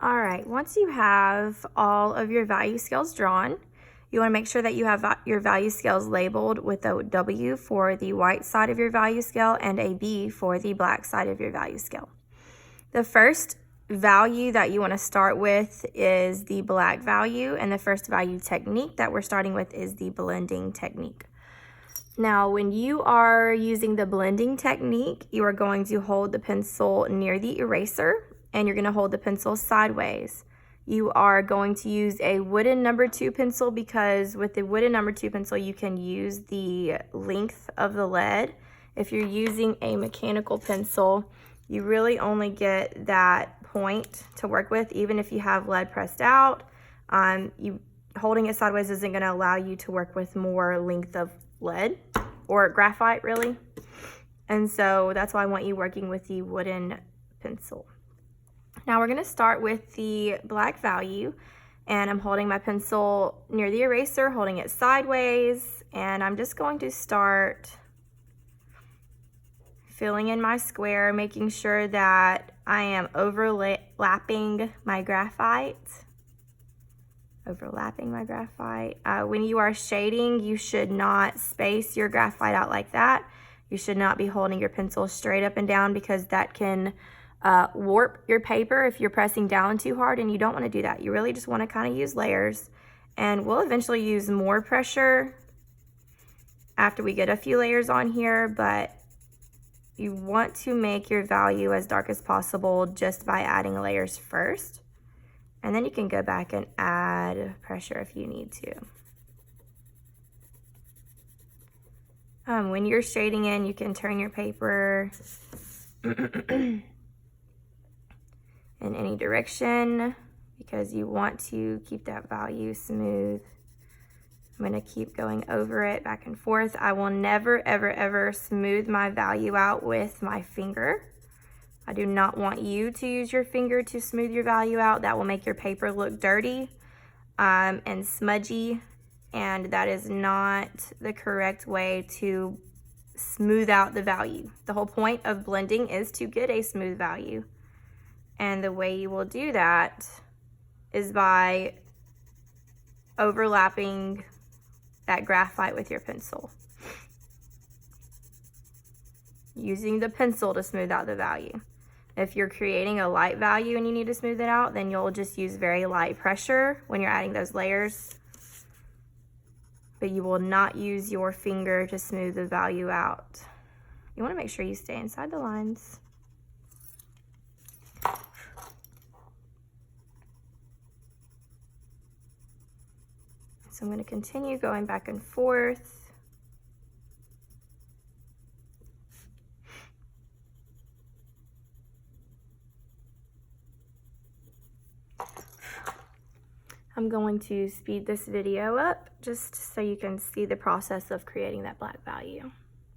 All right, once you have all of your value scales drawn, you want to make sure that you have your value scales labeled with a W for the white side of your value scale and a B for the black side of your value scale. The first value that you want to start with is the black value, and the first value technique that we're starting with is the blending technique. Now, when you are using the blending technique, you are going to hold the pencil near the eraser, and you're going to hold the pencil sideways. You are going to use a wooden number 2 pencil because with the wooden number 2 pencil, you can use the length of the lead. If you're using a mechanical pencil, you really only get that point to work with. Even if you have lead pressed out, holding it sideways isn't going to allow you to work with more length of lead or graphite, really. And so that's why I want you working with the wooden pencil. Now we're going to start with the black value, and I'm holding my pencil near the eraser, holding it sideways, and I'm just going to start filling in my square, making sure that I am overlapping my graphite. When you are shading, you should not space your graphite out like that. You should not be holding your pencil straight up and down because that can warp your paper if you're pressing down too hard, and you don't want to do that. You really just want to kind of use layers, and we'll eventually use more pressure after we get a few layers on here, but you want to make your value as dark as possible just by adding layers first, and then you can go back and add pressure if you need to. When you're shading in, you can turn your paper in any direction because you want to keep that value smooth. I'm going to keep going over it back and forth. I will never, ever, ever smooth my value out with my finger. I do not want you to use your finger to smooth your value out. That will make your paper look dirty and smudgy, and that is not the correct way to smooth out the value. The whole point of blending is to get a smooth value. And the way you will do that is by overlapping that graphite with your pencil. Using the pencil to smooth out the value. If you're creating a light value and you need to smooth it out, then you'll just use very light pressure when you're adding those layers. But you will not use your finger to smooth the value out. You want to make sure you stay inside the lines. So I'm going to continue going back and forth. I'm going to speed this video up just so you can see the process of creating that black value.